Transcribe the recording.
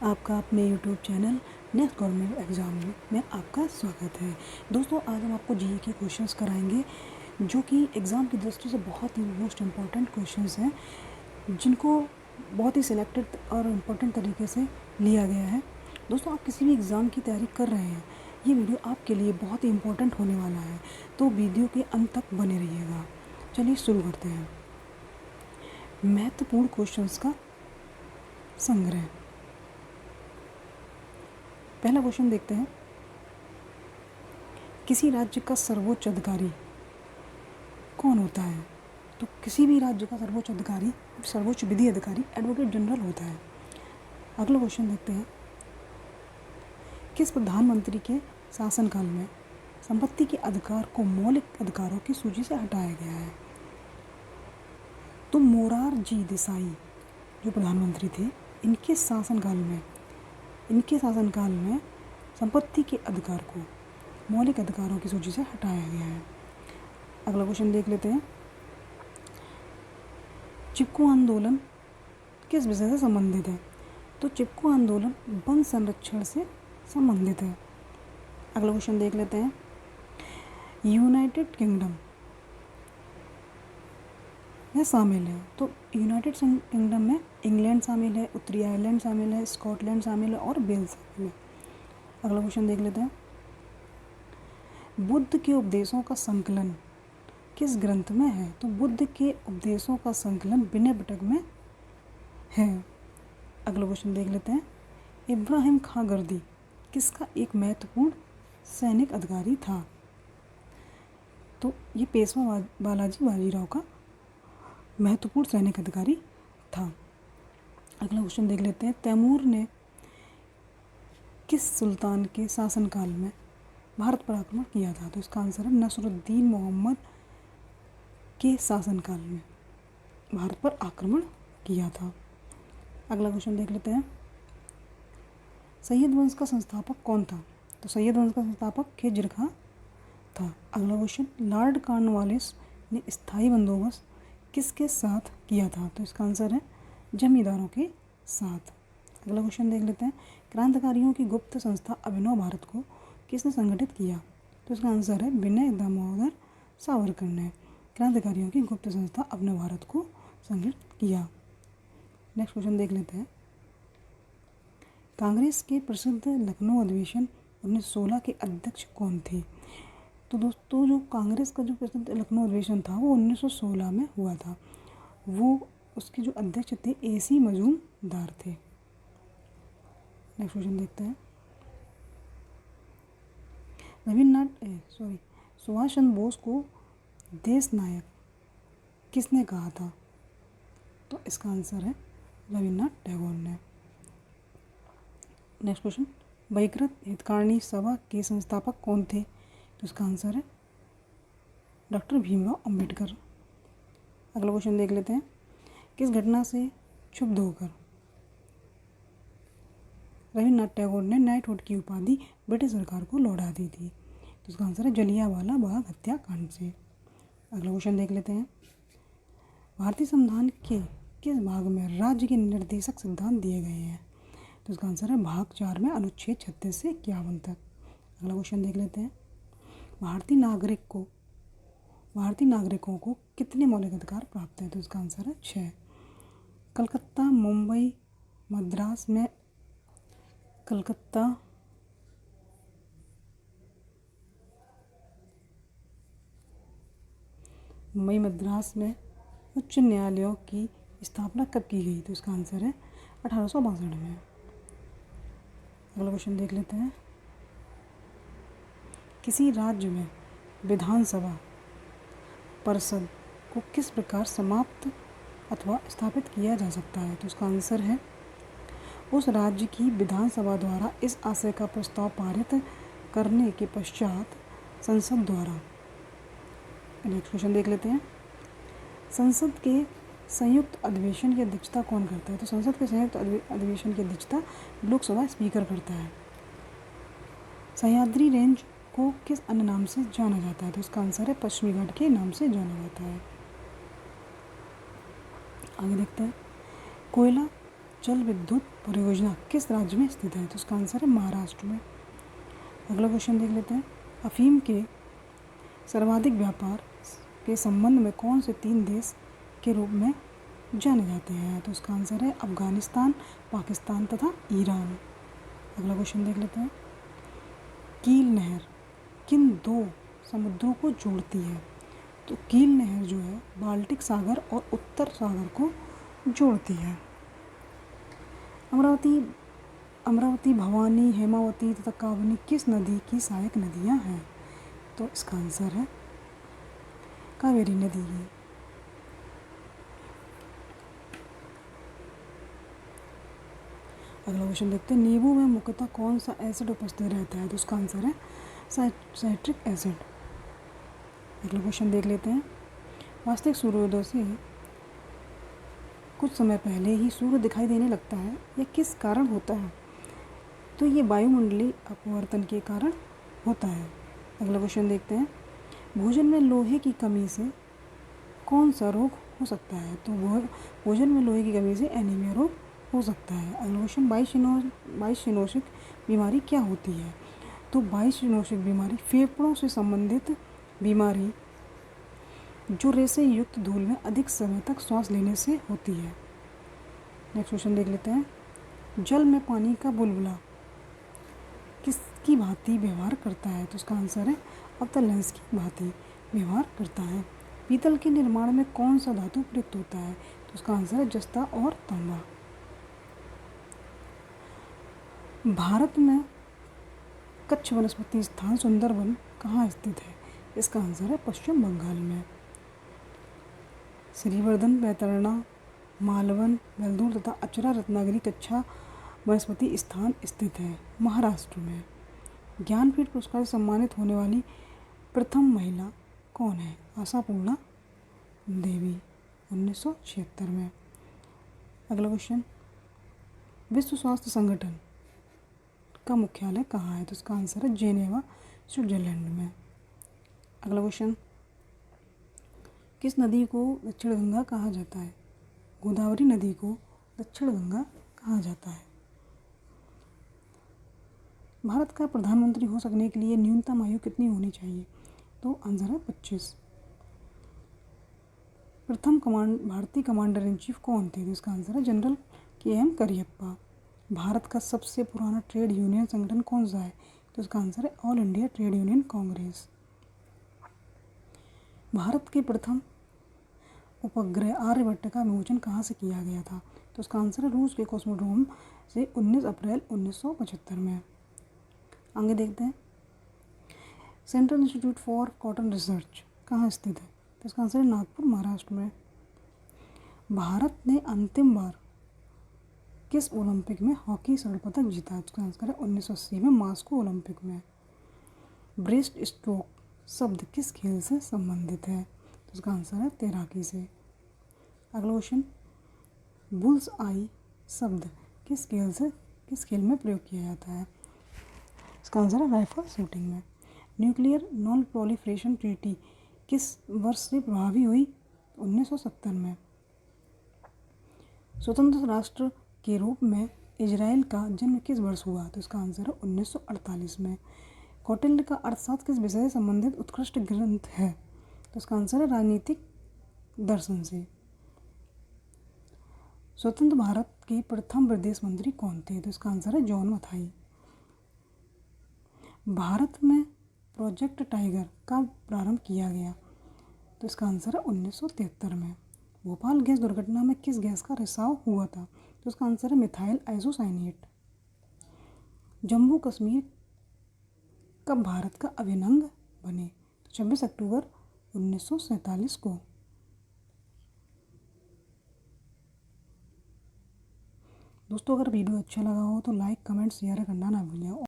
आपका अपने YouTube channel next government exam में आपका स्वागत है। दोस्तों, आज हम आपको जीके के क्वेश्चंस कराएंगे जो कि एग्ज़ाम की दृष्टि से बहुत ही मोस्ट इम्पॉर्टेंट क्वेश्चंस हैं, जिनको बहुत ही सिलेक्टेड और इम्पोर्टेंट तरीके से लिया गया है। दोस्तों, आप किसी भी एग्ज़ाम की तैयारी कर रहे हैं, ये वीडियो आपके लिए बहुत ही इम्पोर्टेंट होने वाला है, तो वीडियो के अंत तक बने रहिएगा। चलिए शुरू करते हैं। महत्वपूर्ण क्वेश्चंस का संग्रह। पहला क्वेश्चन देखते हैं। किसी राज्य का सर्वोच्च अधिकारी कौन होता है? तो किसी भी राज्य का सर्वोच्च अधिकारी, सर्वोच्च विधि अधिकारी एडवोकेट जनरल होता है। अगला क्वेश्चन देखते हैं। किस प्रधानमंत्री के शासनकाल में संपत्ति के अधिकार को मौलिक अधिकारों की सूची से हटाया गया है? तो मोरारजी देसाई जो प्रधानमंत्री थे, इनके शासनकाल में संपत्ति के अधिकार को मौलिक अधिकारों की सूची से हटाया गया है। अगला क्वेश्चन देख लेते हैं। चिपको आंदोलन किस विषय से संबंधित है? तो चिपको आंदोलन वन संरक्षण से संबंधित है। अगला क्वेश्चन देख लेते हैं। यूनाइटेड किंगडम में शामिल है। तो यूनाइटेड किंगडम में इंग्लैंड शामिल है, उत्तरी आयरलैंड शामिल है, स्कॉटलैंड शामिल है और वेल्स शामिल है। अगला क्वेश्चन देख लेते हैं। बुद्ध के उपदेशों का संकलन किस ग्रंथ में है? तो बुद्ध के उपदेशों का संकलन विनय पिटक में है। अगला क्वेश्चन देख लेते हैं। इब्राहिम खां गर्दी किसका एक महत्वपूर्ण सैनिक अधिकारी था? तो ये पेशवा बालाजी बाजीराव का महत्वपूर्ण सैनिक अधिकारी था। अगला क्वेश्चन देख लेते हैं। तैमूर ने किस सुल्तान के शासनकाल में भारत पर आक्रमण किया था? तो इसका आंसर है नसरुद्दीन मोहम्मद के शासनकाल में भारत पर आक्रमण किया था। अगला क्वेश्चन देख लेते हैं। सैयद वंश का संस्थापक कौन था? तो सैयद वंश का संस्थापक खिज्र खां था। अगला क्वेश्चन। लॉर्ड कॉर्नवालिस ने स्थायी बंदोबस्त किसके साथ किया था? तो इसका आंसर है जमींदारों के साथ। अगला क्वेश्चन देख लेते हैं। क्रांतिकारियों की गुप्त संस्था अभिनव भारत को किसने संगठित किया? तो इसका आंसर है विनय दामोदर सावरकर ने क्रांतिकारियों की गुप्त संस्था अभिनव भारत को संगठित किया। नेक्स्ट क्वेश्चन देख लेते हैं। कांग्रेस के प्रसिद्ध लखनऊ अधिवेशन 1916 के अध्यक्ष कौन थे? तो दोस्तों, जो कांग्रेस का जो प्रसिद्ध लखनऊ अधिवेशन था वो 1916 में हुआ था। वो उसके जो अध्यक्ष थे AC मजूमदार थे। नेक्स्ट क्वेश्चन देखते हैं। सुभाष चंद्र बोस को देश नायक किसने कहा था? तो इसका आंसर है रविन्द्रनाथ टैगोर ने। Next question. बहिष्कृत हितकारिणी सभा के संस्थापक कौन थे? तो इसका आंसर है डॉक्टर भीमराव अंबेडकर। अगला क्वेश्चन देख लेते हैं। किस घटना से क्षुब्ध होकर रविन्द्रनाथ टैगोर ने नाइटहुड की उपाधि ब्रिटिश सरकार को लौटा दी थी? तो इसका आंसर है जलियांवाला बाग हत्याकांड से। अगला क्वेश्चन देख लेते हैं। भारतीय संविधान के किस भाग में राज्य के निर्देशक सिद्धांत दिए गए हैं? तो इसका आंसर है भाग 4 में अनुच्छेद 36 से 51 तक। अगला क्वेश्चन देख लेते हैं। भारतीय नागरिकों को कितने मौलिक अधिकार प्राप्त हैं? तो इसका आंसर है 6। कलकत्ता मुंबई मद्रास में उच्च न्यायालयों की स्थापना कब की गई? तो इसका आंसर है 1862 में। अगला क्वेश्चन देख लेते हैं। किसी राज्य में विधानसभा परिषद को किस प्रकार समाप्त अथवा स्थापित किया जा सकता है? तो इसका आंसर है उस राज्य की विधानसभा द्वारा इस आशय का प्रस्ताव पारित करने के पश्चात संसद द्वारा। नेक्स्ट क्वेश्चन देख लेते हैं। संसद के संयुक्त अधिवेशन की अध्यक्षता कौन करता है? तो संसद के संयुक्त अधिवेशन की अध्यक्षता लोकसभा स्पीकर करता है। सह्याद्री रेंज को किस अन्य नाम से जाना जाता है? तो इसका आंसर है पश्चिमी घाट के नाम से जाना जाता है। आगे देखते हैं। कोयला जल विद्युत परियोजना किस राज्य में स्थित है? तो इसका आंसर है महाराष्ट्र में। अगला क्वेश्चन देख लेते हैं। अफीम के सर्वाधिक व्यापार के संबंध में कौन से 3 देश के रूप में जाने जाते हैं? तो इसका आंसर है अफगानिस्तान, पाकिस्तान तथा ईरान। अगला क्वेश्चन देख लेते हैं। कील नहर किन 2 समुद्रों को जोड़ती है? तो कील नहर जो है बाल्टिक सागर और उत्तर सागर को जोड़ती है। अमरावती, भवानी, हेमावती तथा कावनी किस नदी की सहायक नदियां हैं? तो इसका आंसर है कावेरी नदी की। अगला क्वेश्चन देखते हैं। नींबू में मुख्यतः कौन सा एसिड उपस्थित रहता है? तो उसका आंसर है साइट्रिक एसिड। अगला क्वेश्चन देख लेते हैं। वास्तविक सूर्योदय से कुछ समय पहले ही सूर्य दिखाई देने लगता है, यह किस कारण होता है? तो ये वायुमंडलीय अपवर्तन के कारण होता है। अगला क्वेश्चन देखते हैं। भोजन में लोहे की कमी से कौन सा रोग हो सकता है? तो भोजन में लोहे की कमी से एनीमिया रोग हो सकता है। अगला क्वेश्चन। बाईसिनोसिस बीमारी क्या होती है? तो बाईसिनोसिस बीमारी फेफड़ों से संबंधित बीमारी जो रेशे युक्त धूल में अधिक समय तक सांस लेने से होती है। नेक्स्ट क्वेश्चन देख लेते हैं। जल में पानी का बुलबुला किसकी भांति व्यवहार करता है? तो उसका आंसर है अवतल लेंस की भांति व्यवहार करता है। पीतल के निर्माण में कौन सा धातु प्रयुक्त होता है? तो उसका आंसर है जस्ता और तांबा। भारत में कच्छ वनस्पति स्थान सुंदरवन कहाँ स्थित है? इसका आंसर है पश्चिम बंगाल में। श्रीवर्धन, बैतरणी, मालवन, वेल्लूर तथा अचरा रत्नागिरी कच्छा वनस्पति स्थान स्थित है महाराष्ट्र में। ज्ञानपीठ पुरस्कार से सम्मानित होने वाली प्रथम महिला कौन है? आशापूर्णा देवी 1976 में। अगला क्वेश्चन। विश्व स्वास्थ्य संगठन का मुख्यालय कहाँ है? तो इसका आंसर है जेनेवा, स्विट्जरलैंड में। अगला क्वेश्चन। किस नदी को दक्षिण गंगा कहा जाता है? गोदावरी नदी को दक्षिण गंगा कहा जाता है। भारत का प्रधानमंत्री हो सकने के लिए न्यूनतम आयु कितनी होनी चाहिए? तो आंसर है 25। प्रथम भारतीय कमांडर इन चीफ कौन थे? तो इसका आंसर है जनरल KM करियप्पा। भारत का सबसे पुराना ट्रेड यूनियन संगठन कौन सा है? तो इसका आंसर है all India trade union Congress. Bharat के प्रथम उपग्रह आर्यभट्ट का विमोचन कहाँ से किया गया था? तो उसका आंसर है रूस के कॉस्मोड्रोम से 19 अप्रैल 1975 में। आगे देखते हैं। Central institute for cotton research कहाँ स्थित है? तो इसका आंसर है नागपुर, महाराष्ट्र में। भारत ने अंतिम बार किस ओलंपिक में हॉकी स्वर्ण पदक जीता? इसका आंसर है 1980 में मास्को ओलंपिक में। ब्रेस्ट स्ट्रोक शब्द किस खेल से संबंधित है? तो इसका आंसर है तैराकी से। अगला क्वेश्चन। बुल्स आई शब्द किस खेल में प्रयोग किया जाता है? इसका आंसर है राइफल शूटिंग में। न्यूक्लियर नॉन प्रोलिफरेशन ट्रीटी किस वर्ष से प्रभावी हुई? 1970 में। स्वतंत्र राष्ट्र के रूप में इजराइल का जन्म किस वर्ष हुआ? तो इसका आंसर है 1948 में। कौटिल्य का अर्थशास्त्र किस विषय से संबंधित उत्कृष्ट ग्रंथ है? तो इसका आंसर है राजनीतिक दर्शन से। स्वतंत्र भारत के प्रथम विदेश मंत्री कौन थे? तो इसका आंसर है जॉन मथाई। भारत में प्रोजेक्ट टाइगर कब प्रारंभ किया गया? तो इसका आंसर है 1973 में। भोपाल गैस दुर्घटना में किस गैस का रिसाव हुआ था? तो इसका आंसर है मिथाइल आइसोसाइनेट। जम्मू कश्मीर कब भारत का अभिन्न अंग बने? तो 26 अक्टूबर 1947 को। दोस्तों, अगर वीडियो अच्छा लगा हो तो लाइक, कमेंट, शेयर करना ना भूलें।